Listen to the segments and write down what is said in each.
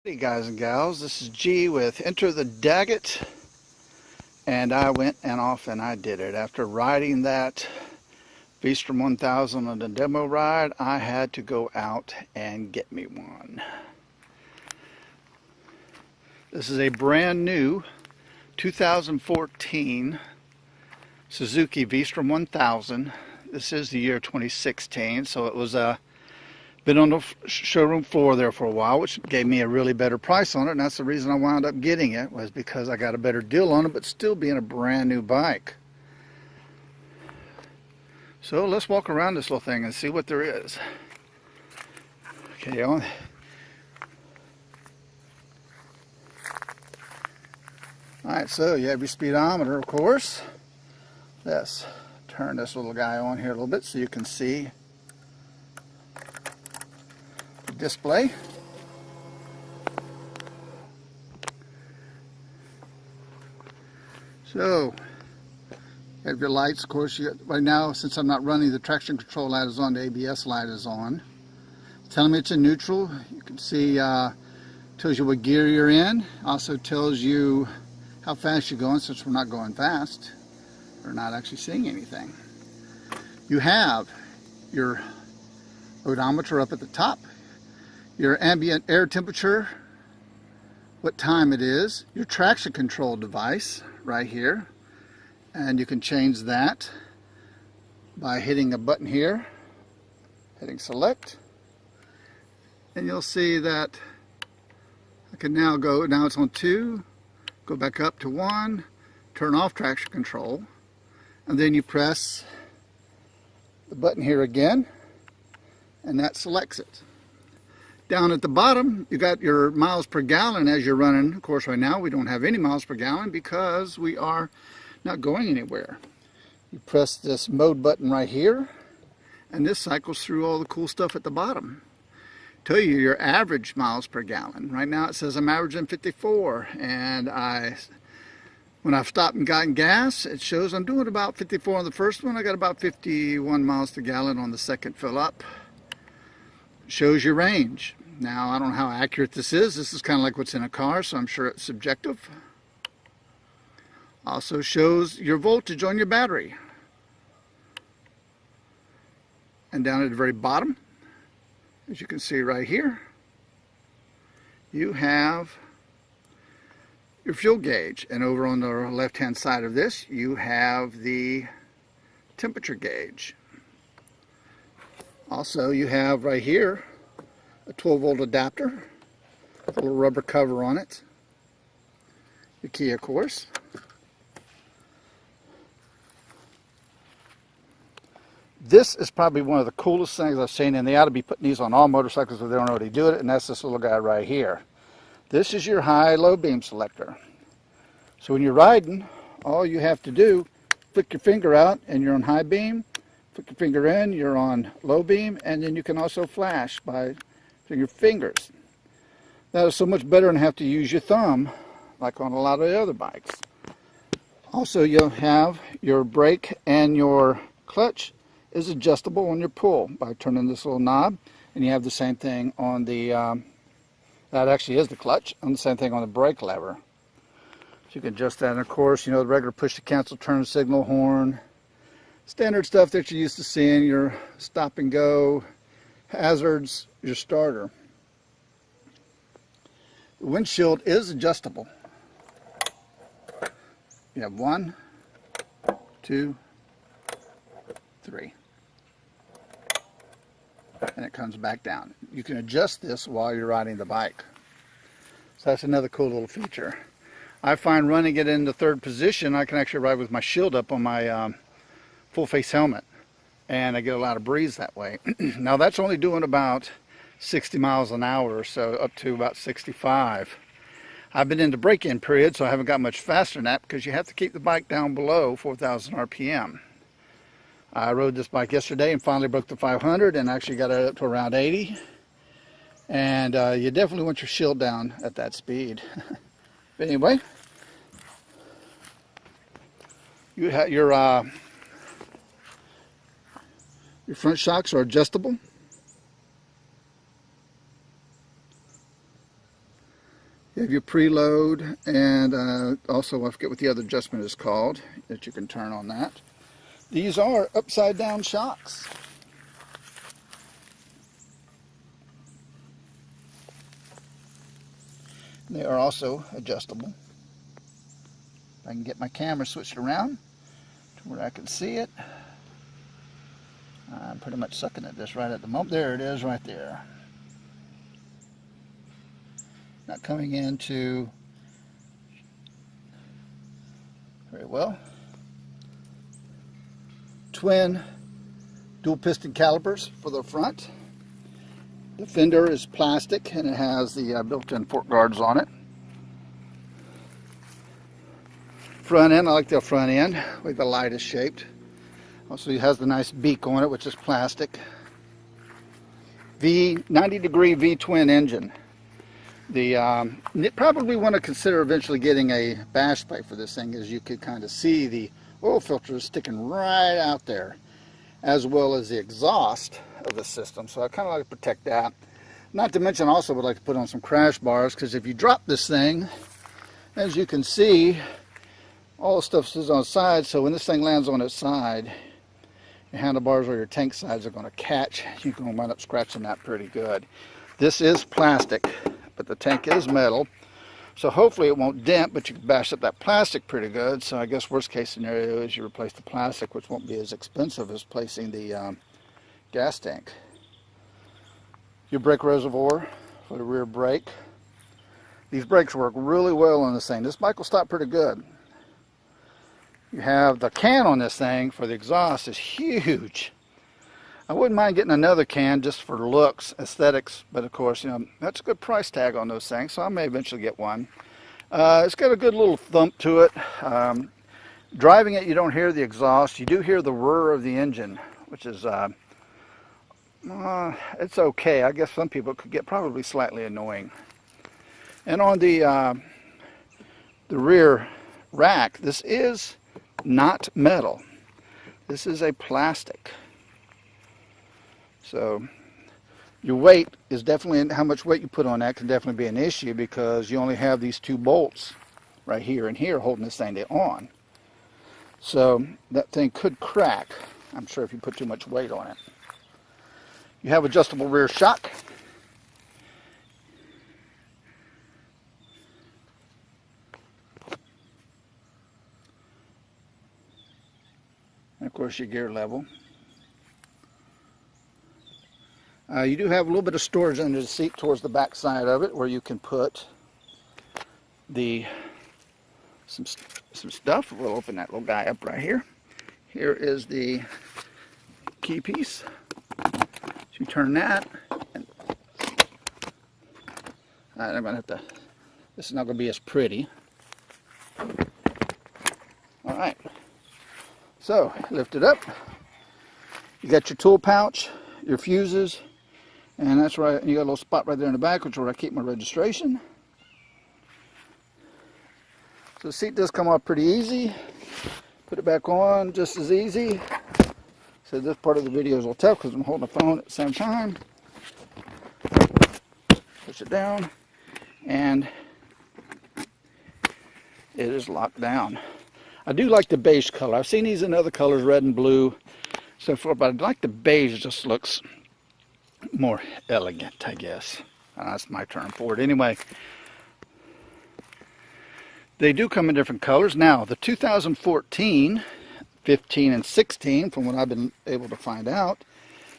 Hey guys and gals, this is G with EnterTheDaggett, and I went and off and I did it. After riding that V-Strom 1000 on the demo ride, I had to go out and get me one. This is a brand new 2014 Suzuki V-Strom 1000. This is the year 2016, so it was been on the showroom floor there for a while, which gave me a really better price on it, and that's the reason I wound up getting it, was because I got a better deal on it, but still being a brand new bike. So let's walk around this little thing and see what there is. Okay, on. Alright, so you have your speedometer, of course. Let's turn this little guy on here a little bit so you can see display. So you have your lights, of course. Right now, since I'm not running, the traction control light is on, the ABS light is on. It's telling me it's in neutral. You can see tells you what gear you're in. Also tells you how fast you're going, since we're not going fast. We're not actually seeing anything. You have your odometer up at the top, your ambient air temperature, what time it is, your traction control device right here, and you can change that by hitting a button here, hitting select, and you'll see that I can now it's on 2, go back up to 1, turn off traction control, and then you press the button here again, and that selects it. Down at the bottom, you got your miles per gallon as you're running. Of course, right now we don't have any miles per gallon because we are not going anywhere. You press this mode button right here, and this cycles through all the cool stuff at the bottom. Tell you your average miles per gallon. Right now it says I'm averaging 54, and when I've stopped and gotten gas, it shows I'm doing about 54 on the first one. I got about 51 miles per gallon on the second fill up. Shows your range. Now, I don't know how accurate this is. This is kind of like what's in a car, so I'm sure it's subjective. Also shows your voltage on your battery. And down at the very bottom, as you can see right here, you have your fuel gauge. And over on the left-hand side of this, you have the temperature gauge. Also, you have right here a 12-volt adapter, a little rubber cover on it, your key, of course. This is probably one of the coolest things I've seen, and they ought to be putting these on all motorcycles if they don't already do it, and that's this little guy right here. This is your high-low beam selector. So when you're riding, all you have to do, flick your finger out and you're on high beam, put your finger in, you're on low beam, and then you can also flash by your fingers. That is so much better than have to use your thumb like on a lot of the other bikes. Also, you'll have your brake and your clutch is adjustable on your pull by turning this little knob, and you have the same thing on the that actually is the clutch, and the same thing on the brake lever. So you can adjust that, and of course, you know, the regular push to cancel turn signal, horn, standard stuff that you're used to seeing, your stop and go, hazards, your starter. The windshield is adjustable. You have 1, 2, 3. And it comes back down. You can adjust this while you're riding the bike. So that's another cool little feature. I find running it in the third position, I can actually ride with my shield up on my full face helmet, and I get a lot of breeze that way. Now that's only doing about 60 miles an hour or so, up to about 65. I've been in the break-in period, so I haven't got much faster than that, because you have to keep the bike down below 4,000 RPM. I rode this bike yesterday and finally broke the 500 and actually got it up to around 80. And you definitely want your shield down at that speed. But anyway, you have your front shocks are adjustable. You have your preload, and also I forget what the other adjustment is called that you can turn on that. These are upside down shocks. They are also adjustable. If I can get my camera switched around to where I can see it. I'm pretty much sucking at this right at the moment. There it is right there. Not coming into very well. Twin dual piston calipers for the front. The fender is plastic and it has the built-in fork guards on it. Front end, I like the front end, the way the light is shaped. Also it has the nice beak on it, which is plastic. 90-degree V-twin engine. You probably want to consider eventually getting a bash plate for this thing, as you could kind of see the oil filter sticking right out there, as well as the exhaust of the system. So I kind of like to protect that. Not to mention, also would like to put on some crash bars, because if you drop this thing, as you can see, all the stuff is on the side. So when this thing lands on its side, your handlebars or your tank sides are going to catch. You're going to wind up scratching that pretty good. This is plastic, but the tank is metal. So hopefully it won't dent, but you can bash up that plastic pretty good. So I guess worst case scenario is you replace the plastic, which won't be as expensive as placing the gas tank. Your brake reservoir for the rear brake. These brakes work really well on this thing. This bike will stop pretty good. You have the can on this thing for the exhaust is huge. I wouldn't mind getting another can just for looks, aesthetics, but of course, you know, that's a good price tag on those things, so I may eventually get one. It's got a good little thump to it. Driving it, you don't hear the exhaust. You do hear the whir of the engine, which is, it's okay. I guess some people could get probably slightly annoying. And on the rear rack, this is not metal. This is a plastic. So your weight is definitely, how much weight you put on that can definitely be an issue, because you only have these two bolts right here and here holding this thing on. So that thing could crack, I'm sure, if you put too much weight on it. You have adjustable rear shock. And of course your gear level. You do have a little bit of storage under the seat towards the back side of it, where you can put some stuff. We'll open that little guy up right here. Here is the key piece. So you turn that, and I'm gonna have to. This is not gonna be as pretty. All right. So lift it up. You got your tool pouch, your fuses. And that's right, you got a little spot right there in the back, which is where I keep my registration. So the seat does come off pretty easy. Put it back on just as easy. So this part of the video is a little tough because I'm holding the phone at the same time. Push it down, and it is locked down. I do like the beige color. I've seen these in other colors, red and blue, so forth, but I like the beige. It just looks more elegant, I guess. That's my term for it. Anyway, they do come in different colors. Now, the 2014, 15, and 16, from what I've been able to find out,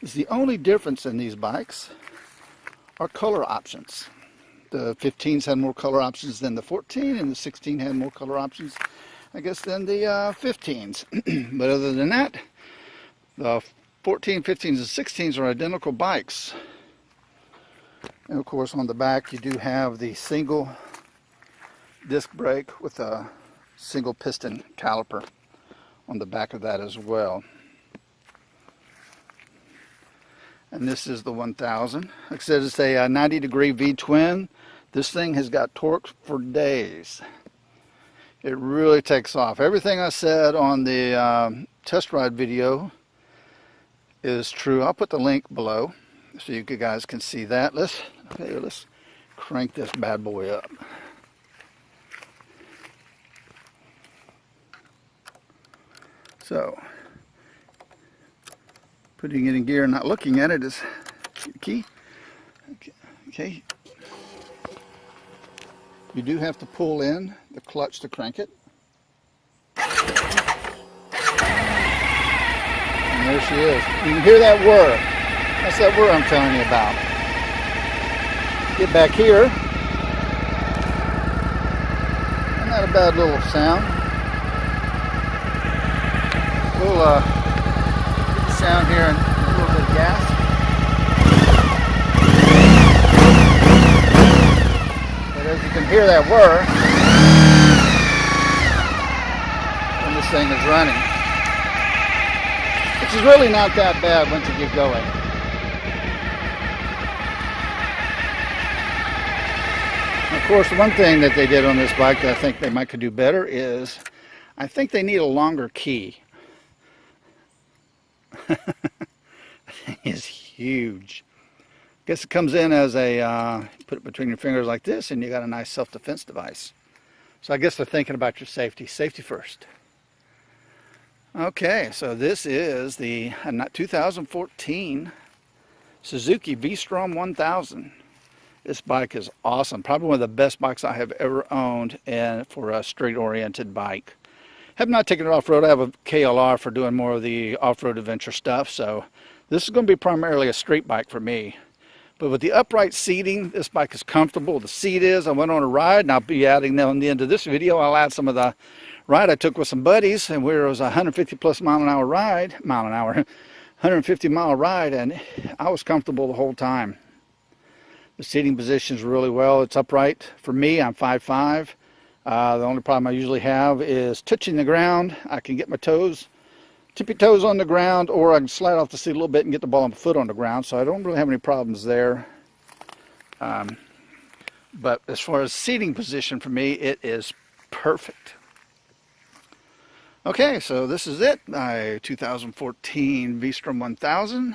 is the only difference in these bikes are color options. The 15s had more color options than the 14, and the 16 had more color options, I guess, than the 15s. But other than that, the 14, 15s, and 16s are identical bikes. And of course on the back you do have the single disc brake with a single piston caliper on the back of that as well. And this is the 1000. Like I said, it's a 90-degree V-twin. This thing has got torque for days. It really takes off. Everything I said on the test ride video is true. I'll put the link below so you guys can see that. Let's crank this bad boy up. So, putting it in gear and not looking at it is key. Okay. You do have to pull in the clutch to crank it. And there she is. You can hear that whir. That's that whir I'm telling you about. Get back here. Not a bad little sound. We'll get the sound here and a little bit of gas. But as you can hear that whir when this thing is running, which is really not that bad once you get going. Of course, one thing that they did on this bike that I think they might could do better is, I think they need a longer key. That thing is huge. I guess it comes in as a, you put it between your fingers like this and you got a nice self-defense device. So I guess they're thinking about your safety. Safety first. Okay, so this is the 2014 Suzuki V-Strom 1000. This bike is awesome. Probably one of the best bikes I have ever owned, and for a street-oriented bike. Have not taken it off-road. I have a KLR for doing more of the off-road adventure stuff, so this is going to be primarily a street bike for me. But with the upright seating, this bike is comfortable. The seat is. I went on a ride, and I'll be adding on the end of this video. I'll add some of the ride I took with some buddies, and it was a 150 plus mile an hour ride, 150 mile ride, and I was comfortable the whole time. The seating positions really well. It's upright. For me, I'm 5'5". The only problem I usually have is touching the ground. I can get my toes, tippy toes on the ground, or I can slide off the seat a little bit and get the ball of my foot on the ground. So I don't really have any problems there. But as far as seating position for me, it is perfect. Okay, so this is it. My 2014 V-Strom 1000.